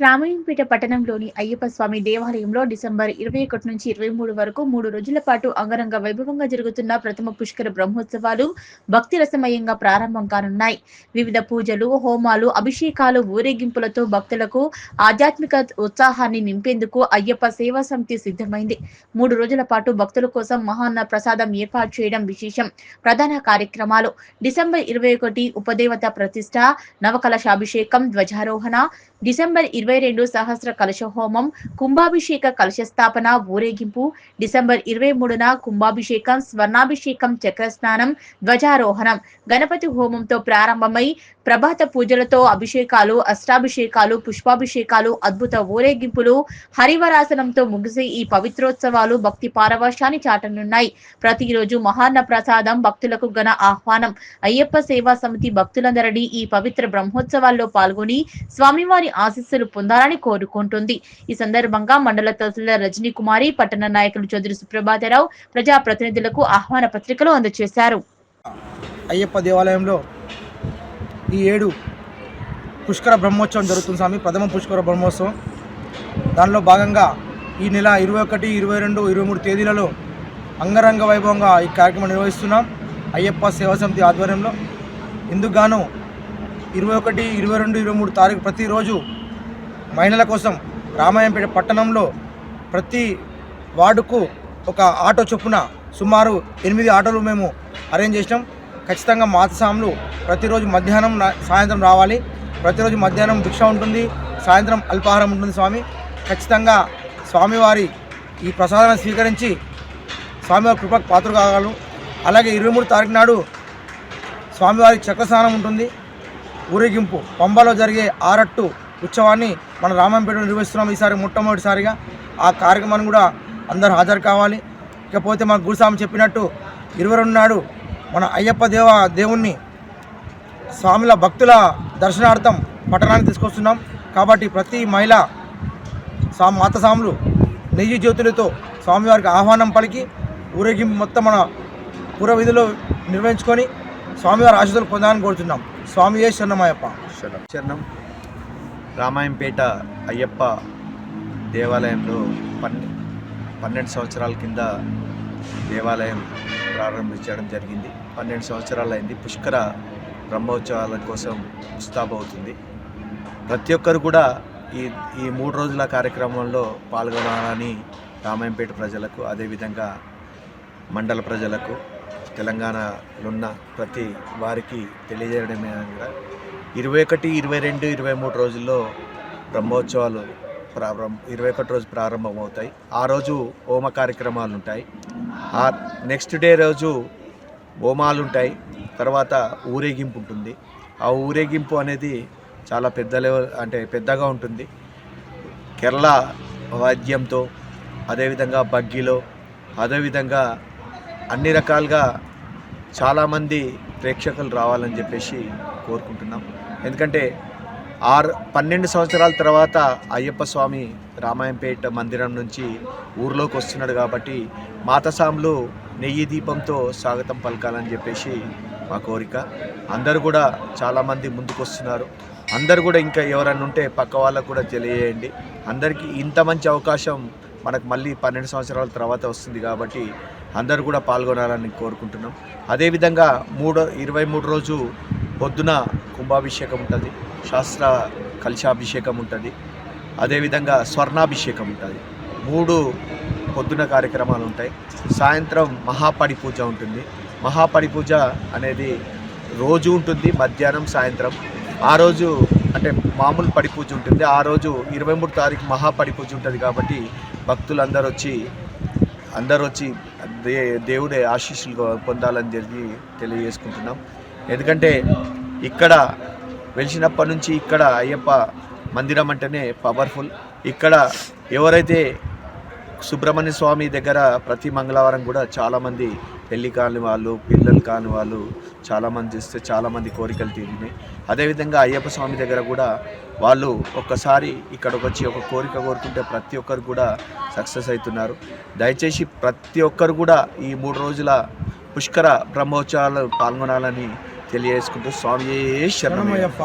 రామాయంపేట పట్టణంలోని అయ్యప్ప స్వామి దేవాలయంలో డిసెంబర్ 21 నుంచి 23 వరకు 3 రోజుల పాటు అంగరంగ వైభవంగా జరుగుతున్న ప్రథమ పుష్కర బ్రహ్మోత్సవాలు భక్తి రసమయంగా ప్రారంభం కానున్నాయి. వివిధ పూజలు, హోమాలు, అభిషేకాలు, ఊరేగింపులతో భక్తులకు ఆధ్యాత్మిక ఉత్సాహాన్ని నింపేందుకు అయ్యప్ప సేవా సమితి సిద్ధమైంది. 3 రోజుల పాటు భక్తుల కోసం మహాన్న ప్రసాదం ఏర్పాటు చేయడం విశేషం. ప్రధాన కార్యక్రమాలు డిసెంబర్ 21 ఉపదేవత ప్రతిష్ఠ, నవకలశాభిషేకం, ధ్వజారోహణ, డిసెంబర్ 22 సహస్ర కలశ హోమం, కుంభాభిషేక కలశస్థాపన, ఊరేగింపు, డిసెంబర్ 23న కుంభాభిషేకం, స్వర్ణాభిషేకం, చక్రస్నానం, ధ్వజారోహణం, గణపతి హోమంతో ప్రారంభమై ప్రభాత పూజలతో అభిషేకాలు, అష్టాభిషేకాలు, పుష్పాభిషేకాలు, అద్భుత ఊరేగింపులు, హరివరాసనంతో ముగిసే ఈ పవిత్రోత్సవాలు భక్తి పారవశాన్ని చాటనున్నాయి. ప్రతిరోజు మహాన్న ప్రసాదం, భక్తులకు ఘన ఆహ్వానం. అయ్యప్ప సేవా సమితి భక్తులందరినీ ఈ పవిత్ర బ్రహ్మోత్సవాల్లో పాల్గొని స్వామివారి ఆశీస్సులు పొందాలని కోరుకుంటుంది. ఈ సందర్భంగా మండల తహసీల్దార్ రజనీ కుమారి, పట్టణ నాయకులు చౌదరి సుప్రభాతరావు ప్రజాప్రతినిధులకు ఆహ్వాన పత్రికలు అందజేశారు. అయ్యప్ప దేవాలయంలో ఈ 7 పుష్కర బ్రహ్మోత్సవం జరుగుతుంది స్వామి. ప్రథమ పుష్కర బ్రహ్మోత్సవం. దానిలో భాగంగా ఈ నెల 21, 22, 23 తేదీలలో అంగరంగ వైభవంగా ఈ కార్యక్రమం నిర్వహిస్తున్నాం అయ్యప్ప సేవా సమితి ఆధ్వర్యంలో. ఇందుకు గాను 21, 22, 23 తారీఖు ప్రతిరోజు మహిళల కోసం రామాయంపేట పట్టణంలో ప్రతి వార్డుకు ఒక ఆటో చొప్పున సుమారు 8 ఆటోలు మేము అరేంజ్ చేసినాం. ఖచ్చితంగా మాతసాములు ప్రతిరోజు మధ్యాహ్నం సాయంత్రం రావాలి. ప్రతిరోజు మధ్యాహ్నం భిక్ష ఉంటుంది, సాయంత్రం అల్పాహారం ఉంటుంది స్వామి. ఖచ్చితంగా స్వామివారి ఈ ప్రసాదాన్ని స్వీకరించి స్వామివారి కృపకు పాత్ర కాగలరు. అలాగే 23 తారీఖు నాడు స్వామివారి చక్రస్నానం ఉంటుంది. ఊరేగింపు పంబలో జరిగే ఆరట్టు ఉత్సవాన్ని మన రామాయంపేటలో నిర్వహిస్తున్నాం ఈసారి మొట్టమొదటిసారిగా. ఆ కార్యక్రమాన్ని కూడా అందరూ హాజరు కావాలి. ఇకపోతే మన గురుస్వామి చెప్పినట్టు 22 నాడు మన అయ్యప్ప దేవుణ్ణి స్వాముల భక్తుల దర్శనార్థం పట్టణానికి తీసుకొస్తున్నాం. కాబట్టి ప్రతి మహిళ మాతసాములు నెయ్యి జ్యోతులతో స్వామివారికి ఆహ్వానం పలికి ఊరేగింపు మొత్తం మన పూర్వవిధిలో నిర్వహించుకొని స్వామివారి ఆశీస్సులు పొందాలని కోరుతున్నాం. స్వామియే శరణమయ్యప్ప. శరణం. రామాయంపేట అయ్యప్ప దేవాలయంలో 12 సంవత్సరాల కింద దేవాలయం ప్రారంభించడం జరిగింది. 12 సంవత్సరాలు అయింది. పుష్కర బ్రహ్మోత్సవాల కోసం ముస్తాబవుతుంది. ప్రతి ఒక్కరు కూడా ఈ 3 రోజుల కార్యక్రమంలో పాల్గొనాలని రామాయంపేట ప్రజలకు, అదేవిధంగా మండల ప్రజలకు, తెలంగాణలో ఉన్న ప్రతి వారికి తెలియజేయడమే. 21, 22, 23 రోజుల్లో బ్రహ్మోత్సవాలు 21 రోజు ప్రారంభమవుతాయి. ఆ రోజు హోమ కార్యక్రమాలు ఉంటాయి. ఆ నెక్స్ట్ డే రోజు హోమాలు ఉంటాయి. తర్వాత ఊరేగింపు ఉంటుంది. ఆ ఊరేగింపు అనేది చాలా పెద్దగా ఉంటుంది. కేరళ వాద్యంతో, అదేవిధంగా బగ్గిలో, అదేవిధంగా అన్ని రకాలుగా చాలామంది ప్రేక్షకులు రావాలని చెప్పేసి కోరుకుంటున్నాం. ఎందుకంటే 12 సంవత్సరాల తర్వాత అయ్యప్ప స్వామి రామాయంపేట మందిరం నుంచి ఊర్లోకి వస్తున్నాడు. కాబట్టి మాతసాములు నెయ్యి దీపంతో స్వాగతం పలకాలని చెప్పేసి మా కోరిక. అందరూ కూడా చాలామంది ముందుకు వస్తున్నారు. అందరూ కూడా ఇంకా ఎవరన్నా ఉంటే పక్క వాళ్ళకు కూడా తెలియజేయండి. అందరికీ ఇంత మంచి అవకాశం మనకు మళ్ళీ 12 సంవత్సరాల తర్వాత వస్తుంది. కాబట్టి అందరూ కూడా పాల్గొనాలని కోరుకుంటున్నాం. అదేవిధంగా 23 రోజు పొద్దున కుంభాభిషేకం ఉంటుంది, శాస్త్ర కలశాభిషేకం ఉంటుంది, అదేవిధంగా స్వర్ణాభిషేకం ఉంటుంది. 3 పొద్దున కార్యక్రమాలు ఉంటాయి. సాయంత్రం మహాపడి పూజ ఉంటుంది. మహాపడి పూజ అనేది రోజు ఉంటుంది, మధ్యాహ్నం సాయంత్రం. ఆ రోజు అంటే మామూలు పడి పూజ ఉంటుంది. ఆ రోజు 23 తారీఖు మహాపడి పూజ ఉంటుంది. కాబట్టి భక్తులు అందరూ వచ్చి దేవుడి ఆశీస్సులు పొందాలని చెప్పి తెలియజేసుకుంటున్నాం. ఎందుకంటే ఇక్కడ వెలిసినప్పటి నుంచి ఇక్కడ అయ్యప్ప మందిరం అంటేనే పవర్ఫుల్. ఇక్కడ ఎవరైతే సుబ్రహ్మణ్య స్వామి దగ్గర ప్రతి మంగళవారం కూడా చాలామంది పెళ్ళి కాని వాళ్ళు, పిల్లలు కాని వాళ్ళు చాలామంది చేస్తే చాలామంది కోరికలు తీరినాయి. అదేవిధంగా అయ్యప్ప స్వామి దగ్గర కూడా వాళ్ళు ఒక్కసారి ఇక్కడికి వచ్చి ఒక కోరిక కోరుకుంటే ప్రతి ఒక్కరు కూడా సక్సెస్ అవుతున్నారు. దయచేసి ప్రతి ఒక్కరు కూడా ఈ 3 రోజుల పుష్కర బ్రహ్మోత్సవాలు పాల్గొనాలని తెలియజేసుకుంటూ స్వామియే శరణమయ్యప్ప.